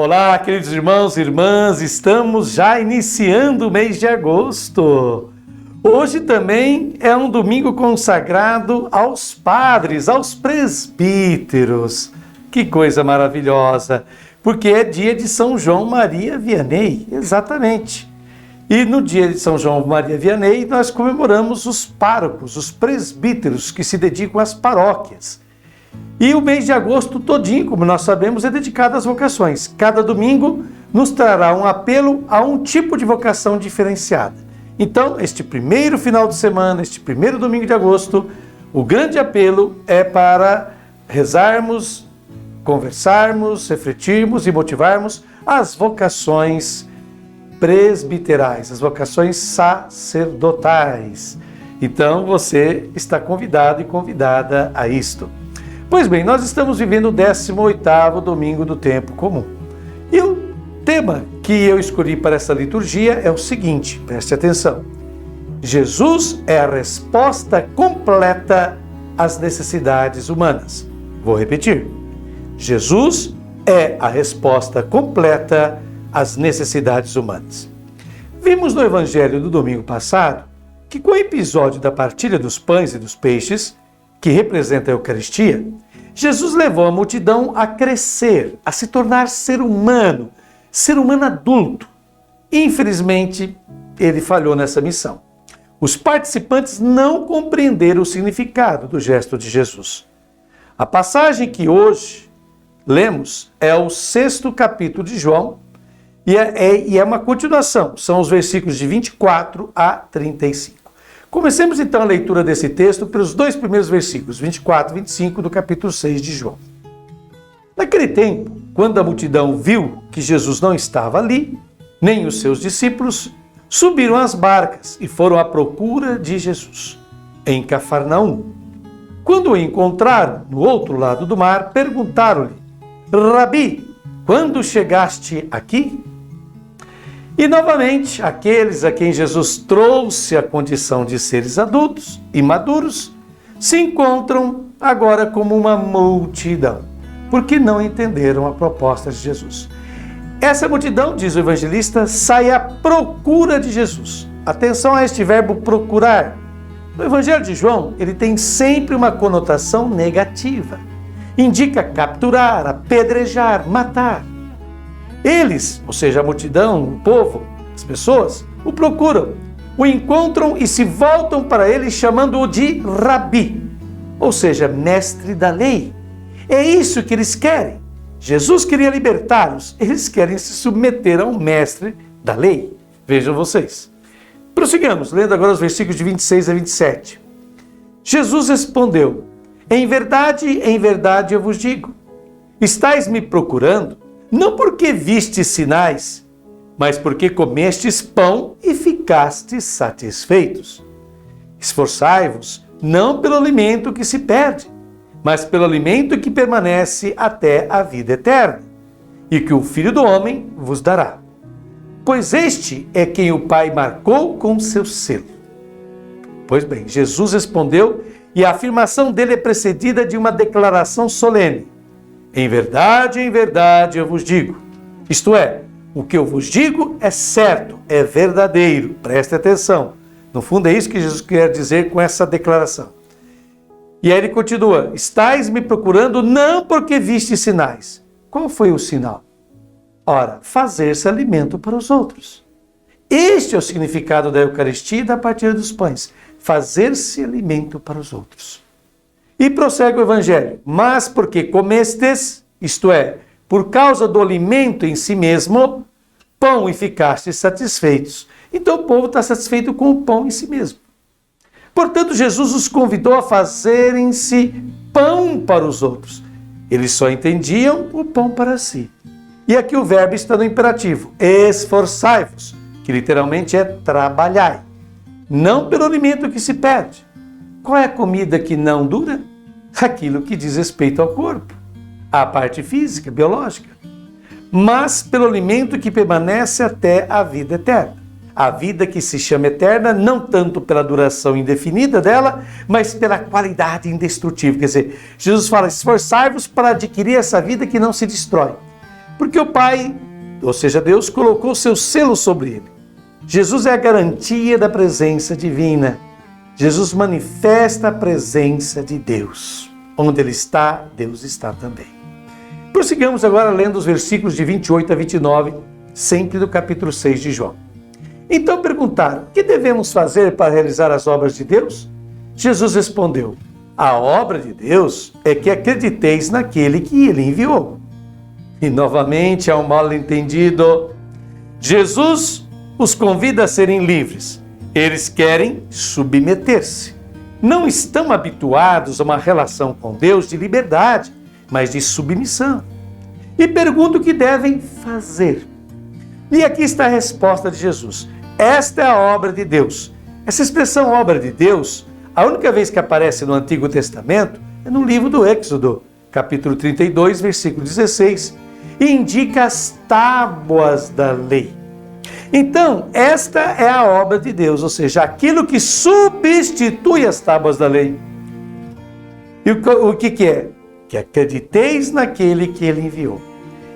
Olá, queridos irmãos e irmãs, estamos já iniciando o mês de agosto. Hoje também é um domingo consagrado aos padres, aos presbíteros. Que coisa maravilhosa, porque é dia de São João Maria Vianney, exatamente. E no dia de São João Maria Vianney nós comemoramos os párocos, os presbíteros que se dedicam às paróquias. E o mês de agosto todinho, como nós sabemos, é dedicado às vocações. Cada domingo nos trará um apelo a um tipo de vocação diferenciada. Então, este primeiro final de semana, este primeiro domingo de agosto, o grande apelo é para rezarmos, conversarmos, refletirmos e motivarmos as vocações presbiterais, as vocações sacerdotais. Então, você está convidado e convidada a isto. Pois bem, nós estamos vivendo o 18º domingo do tempo comum. E o tema que eu escolhi para essa liturgia é o seguinte, preste atenção. Jesus é a resposta completa às necessidades humanas. Vou repetir. Jesus é a resposta completa às necessidades humanas. Vimos no Evangelho do domingo passado que com o episódio da partilha dos pães e dos peixes, que representa a Eucaristia, Jesus levou a multidão a crescer, a se tornar ser humano adulto. Infelizmente, ele falhou nessa missão. Os participantes não compreenderam o significado do gesto de Jesus. A passagem que hoje lemos é o 6º capítulo de João e é uma continuação, são os versículos de 24 a 35. Comecemos então a leitura desse texto pelos dois primeiros versículos, 24 e 25 do capítulo 6 de João. Naquele tempo, quando a multidão viu que Jesus não estava ali, nem os seus discípulos, subiram às barcas e foram à procura de Jesus, em Cafarnaum. Quando o encontraram no outro lado do mar, perguntaram-lhe: Rabi, quando chegaste aqui? E novamente, aqueles a quem Jesus trouxe a condição de seres adultos e maduros, se encontram agora como uma multidão, porque não entenderam a proposta de Jesus. Essa multidão, diz o evangelista, sai à procura de Jesus. Atenção a este verbo procurar. No Evangelho de João, ele tem sempre uma conotação negativa. Indica capturar, apedrejar, matar. Eles, ou seja, a multidão, o povo, as pessoas, o procuram, o encontram e se voltam para ele chamando-o de Rabi, ou seja, mestre da lei. É isso que eles querem. Jesus queria libertá-los, eles querem se submeter ao mestre da lei. Vejam vocês. Prossigamos, lendo agora os versículos de 26 a 27. Jesus respondeu: em verdade eu vos digo, estáis me procurando, não porque vistes sinais, mas porque comestes pão e ficastes satisfeitos. Esforçai-vos, não pelo alimento que se perde, mas pelo alimento que permanece até a vida eterna, e que o Filho do Homem vos dará. Pois este é quem o Pai marcou com seu selo. Pois bem, Jesus respondeu, e a afirmação dele é precedida de uma declaração solene. Em verdade eu vos digo. Isto é, o que eu vos digo é certo, é verdadeiro. Preste atenção. No fundo é isso que Jesus quer dizer com essa declaração. E aí ele continua: estáis me procurando não porque vistes sinais. Qual foi o sinal? Ora, fazer-se alimento para os outros. Este é o significado da Eucaristia e da partilha dos pães. Fazer-se alimento para os outros. E prossegue o Evangelho: mas porque comestes, isto é, por causa do alimento em si mesmo, pão e ficastes satisfeitos. Então o povo está satisfeito com o pão em si mesmo. Portanto, Jesus os convidou a fazerem-se pão para os outros. Eles só entendiam o pão para si. E aqui o verbo está no imperativo: esforçai-vos, que literalmente é trabalhai, não pelo alimento que se perde. Qual é a comida que não dura? Aquilo que diz respeito ao corpo, à parte física, biológica. Mas pelo alimento que permanece até a vida eterna. A vida que se chama eterna, não tanto pela duração indefinida dela, mas pela qualidade indestrutível. Quer dizer, Jesus fala: esforçai-vos para adquirir essa vida que não se destrói. porque o Pai, ou seja, Deus, colocou seu selo sobre ele. Jesus é a garantia da presença divina. Jesus manifesta a presença de Deus. Onde ele está, Deus está também. Prossigamos agora lendo os versículos de 28 a 29, sempre do capítulo 6 de João. Então perguntaram: que devemos fazer para realizar as obras de Deus? Jesus respondeu: a obra de Deus é que acrediteis naquele que ele enviou. E novamente há um mal-entendido. Jesus os convida a serem livres. Eles querem submeter-se. Não estão habituados a uma relação com Deus de liberdade, mas de submissão. E perguntam o que devem fazer. E aqui está a resposta de Jesus. Esta é a obra de Deus. Essa expressão obra de Deus, a única vez que aparece no Antigo Testamento é no livro do Êxodo, capítulo 32, versículo 16, e indica as tábuas da lei. Então, esta é a obra de Deus, ou seja, aquilo que substitui as tábuas da lei. E o que é? Que acrediteis naquele que ele enviou.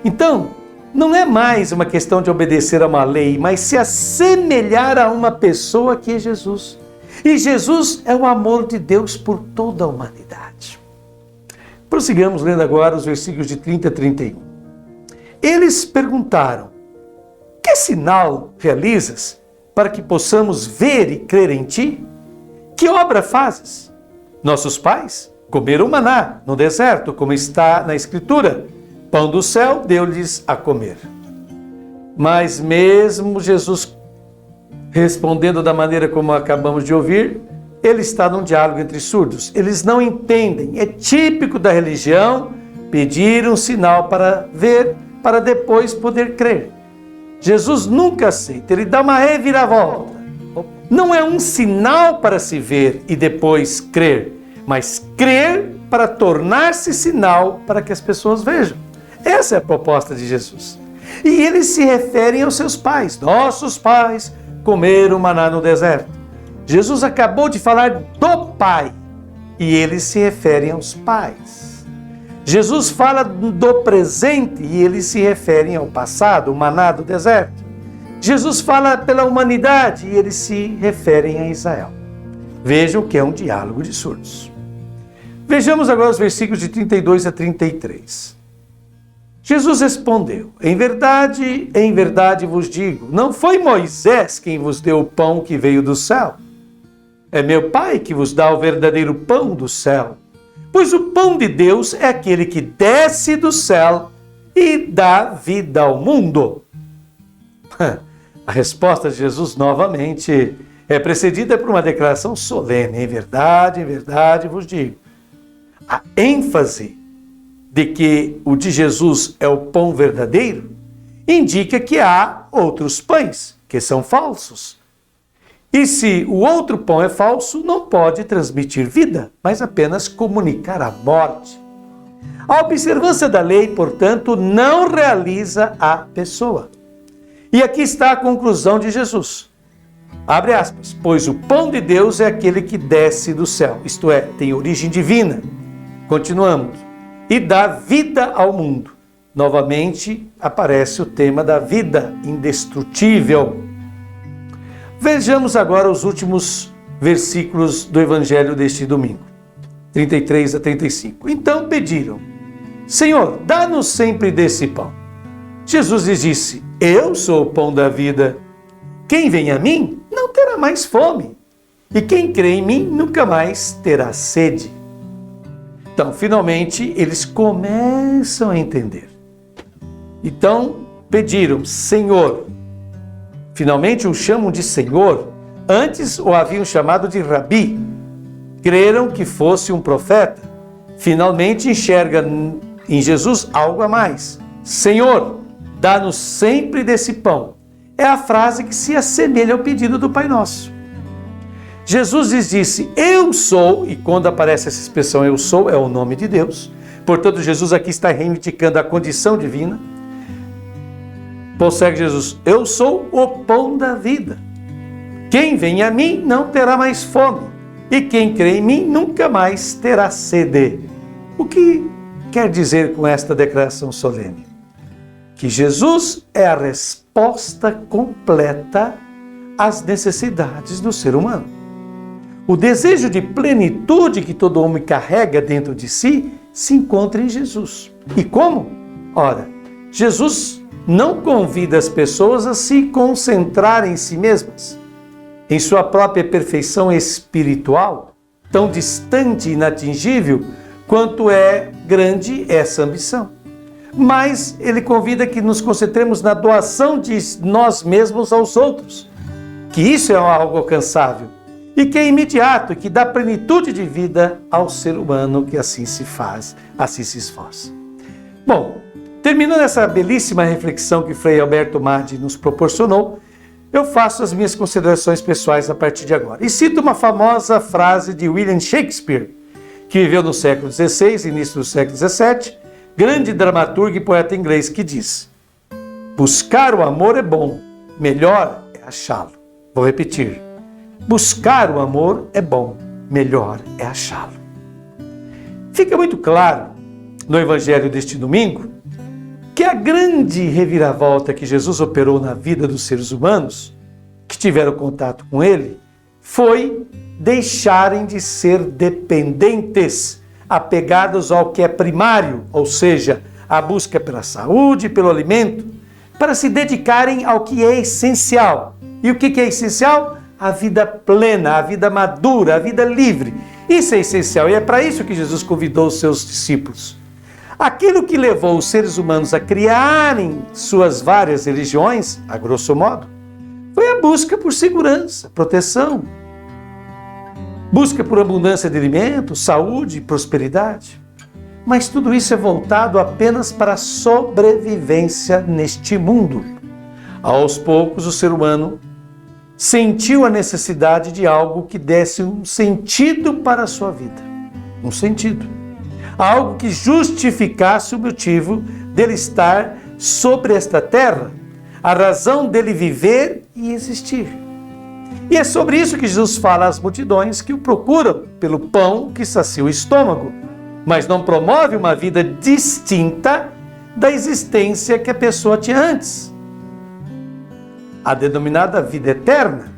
Então, não é mais uma questão de obedecer a uma lei, mas se assemelhar a uma pessoa que é Jesus. E Jesus é o amor de Deus por toda a humanidade. Prossigamos lendo agora os versículos de 30 a 31. Eles perguntaram: que sinal realizas para que possamos ver e crer em ti? Que obra fazes? Nossos pais comeram maná no deserto, como está na Escritura. Pão do céu deu-lhes a comer. Mas mesmo Jesus respondendo da maneira como acabamos de ouvir, ele está num diálogo entre surdos. Eles não entendem. É típico da religião pedir um sinal para ver, para depois poder crer. Jesus nunca aceita, ele dá uma reviravolta. Não é um sinal para se ver e depois crer, mas crer para tornar-se sinal para que as pessoas vejam. Essa é a proposta de Jesus. E eles se referem aos seus pais. Nossos pais comeram maná no deserto. Jesus acabou de falar do Pai e eles se referem aos pais. Jesus fala do presente e eles se referem ao passado, o maná do deserto. Jesus fala pela humanidade e eles se referem a Israel. Vejam que é um diálogo de surdos. Vejamos agora os versículos de 32 a 33. Jesus respondeu: em verdade vos digo, não foi Moisés quem vos deu o pão que veio do céu. É meu Pai que vos dá o verdadeiro pão do céu. Pois o pão de Deus é aquele que desce do céu e dá vida ao mundo. A resposta de Jesus, novamente, é precedida por uma declaração solene. Em verdade vos digo. A ênfase de que o de Jesus é o pão verdadeiro indica que há outros pães que são falsos. E se o outro pão é falso, não pode transmitir vida, mas apenas comunicar a morte. A observância da lei, portanto, não realiza a pessoa. E aqui está a conclusão de Jesus. Abre aspas. Pois o pão de Deus é aquele que desce do céu, isto é, tem origem divina. Continuamos. E dá vida ao mundo. Novamente aparece o tema da vida indestrutível. Vejamos agora os últimos versículos do Evangelho deste domingo, 33 a 35. Então pediram: Senhor, dá-nos sempre desse pão. Jesus lhes disse: eu sou o pão da vida. Quem vem a mim não terá mais fome, e quem crê em mim nunca mais terá sede. Então, finalmente, eles começam a entender. Então, pediram: Senhor. Finalmente o chamam de Senhor. Antes o haviam chamado de Rabi. Creram que fosse um profeta. Finalmente enxerga em Jesus algo a mais. Senhor, dá-nos sempre desse pão. É a frase que se assemelha ao pedido do Pai Nosso. Jesus lhes disse: eu sou, e quando aparece essa expressão eu sou, é o nome de Deus. Portanto, Jesus aqui está reivindicando a condição divina. Prossegue Jesus: eu sou o pão da vida. Quem vem a mim não terá mais fome, e quem crê em mim nunca mais terá sede. O que quer dizer com esta declaração solene? que Jesus é a resposta completa às necessidades do ser humano. O desejo de plenitude que todo homem carrega dentro de si se encontra em Jesus. E como? Ora, Jesus não convida as pessoas a se concentrarem em si mesmas, em sua própria perfeição espiritual, tão distante e inatingível quanto é grande essa ambição. Mas ele convida que nos concentremos na doação de nós mesmos aos outros, que isso é algo alcançável e que é imediato e que dá plenitude de vida ao ser humano que assim se faz, assim se esforça. Bom, terminando essa belíssima reflexão que Frei Alberto Maggi nos proporcionou, eu faço as minhas considerações pessoais a partir de agora. E cito uma famosa frase de William Shakespeare, que viveu no século XVI, início do século XVII, grande dramaturgo e poeta inglês, que diz: buscar o amor é bom, melhor é achá-lo. Vou repetir. Buscar o amor é bom, melhor é achá-lo. Fica muito claro no Evangelho deste domingo que a grande reviravolta que Jesus operou na vida dos seres humanos que tiveram contato com ele foi deixarem de ser dependentes, apegados ao que é primário, ou seja, a busca pela saúde, pelo alimento, para se dedicarem ao que é essencial. E o que é essencial? A vida plena, a vida madura, a vida livre. Isso é essencial e é para isso que Jesus convidou os seus discípulos. Aquilo que levou os seres humanos a criarem suas várias religiões, a grosso modo, foi a busca por segurança, proteção, busca por abundância de alimentos, saúde e prosperidade. Mas tudo isso é voltado apenas para a sobrevivência neste mundo. Aos poucos, o ser humano sentiu a necessidade de algo que desse um sentido para a sua vida. Um sentido. Algo que justificasse o motivo dele estar sobre esta terra, a razão dele viver e existir. E é sobre isso que Jesus fala às multidões que o procuram pelo pão que sacia o estômago, mas não promove uma vida distinta da existência que a pessoa tinha antes. A denominada vida eterna.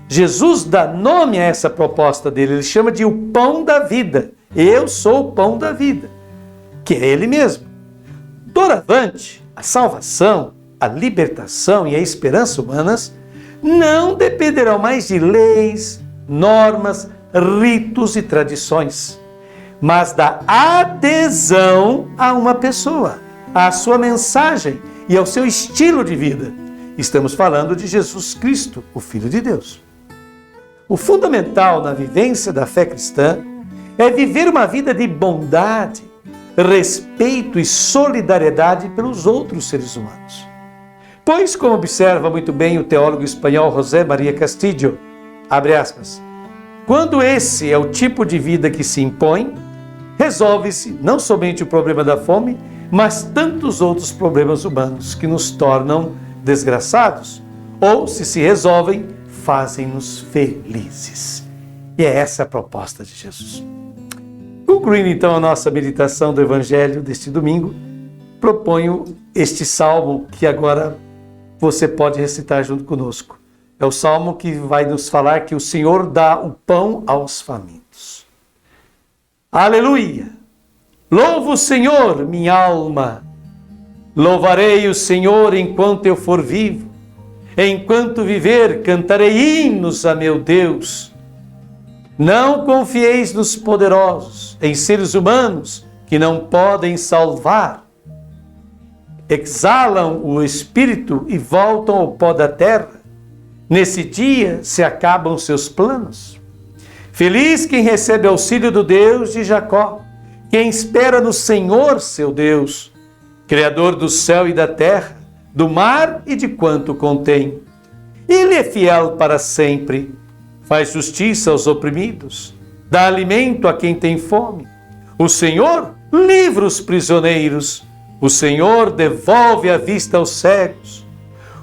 Jesus dá nome a essa proposta dele, ele chama de o pão da vida. Eu sou o pão da vida, que é ele mesmo. Doravante, a salvação, a libertação e a esperança humanas não dependerão mais de leis, normas, ritos e tradições, mas da adesão a uma pessoa, à sua mensagem e ao seu estilo de vida. Estamos falando de Jesus Cristo, o Filho de Deus. O fundamental na vivência da fé cristã é viver uma vida de bondade, respeito e solidariedade pelos outros seres humanos. Pois, como observa muito bem o teólogo espanhol José María Castillo, abre aspas, quando esse é o tipo de vida que se impõe, resolve-se não somente o problema da fome, mas tantos outros problemas humanos que nos tornam desgraçados, ou, se resolvem, fazem-nos felizes. E é essa a proposta de Jesus. Concluindo então a nossa meditação do Evangelho deste domingo, proponho este salmo que agora você pode recitar junto conosco. É o salmo que vai nos falar que o Senhor dá o pão aos famintos. Aleluia! Louva o Senhor, minha alma. Louvarei o Senhor enquanto eu for vivo. Enquanto viver, cantarei hinos a meu Deus. Não confieis nos poderosos, em seres humanos que não podem salvar. Exalam o espírito e voltam ao pó da terra. Nesse dia se acabam seus planos. Feliz quem recebe auxílio do Deus de Jacó, quem espera no Senhor seu Deus, Criador do céu e da terra, do mar e de quanto contém. Ele é fiel para sempre, faz justiça aos oprimidos, dá alimento a quem tem fome. O Senhor livra os prisioneiros, o Senhor devolve a vista aos cegos.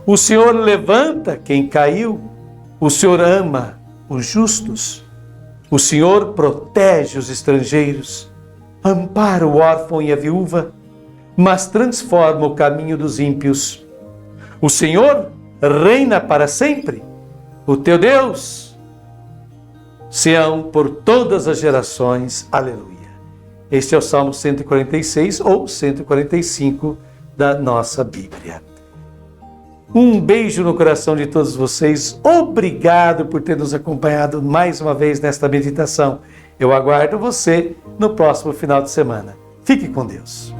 O Senhor levanta quem caiu, o Senhor ama os justos. O Senhor protege os estrangeiros, ampara o órfão e a viúva. mas transforma o caminho dos ímpios. O Senhor reina para sempre. O teu Deus, Sião, por todas as gerações. Aleluia. Este é o Salmo 146 ou 145 da nossa Bíblia. Um beijo no coração de todos vocês. Obrigado por ter nos acompanhado mais uma vez nesta meditação. Eu aguardo você no próximo final de semana. Fique com Deus.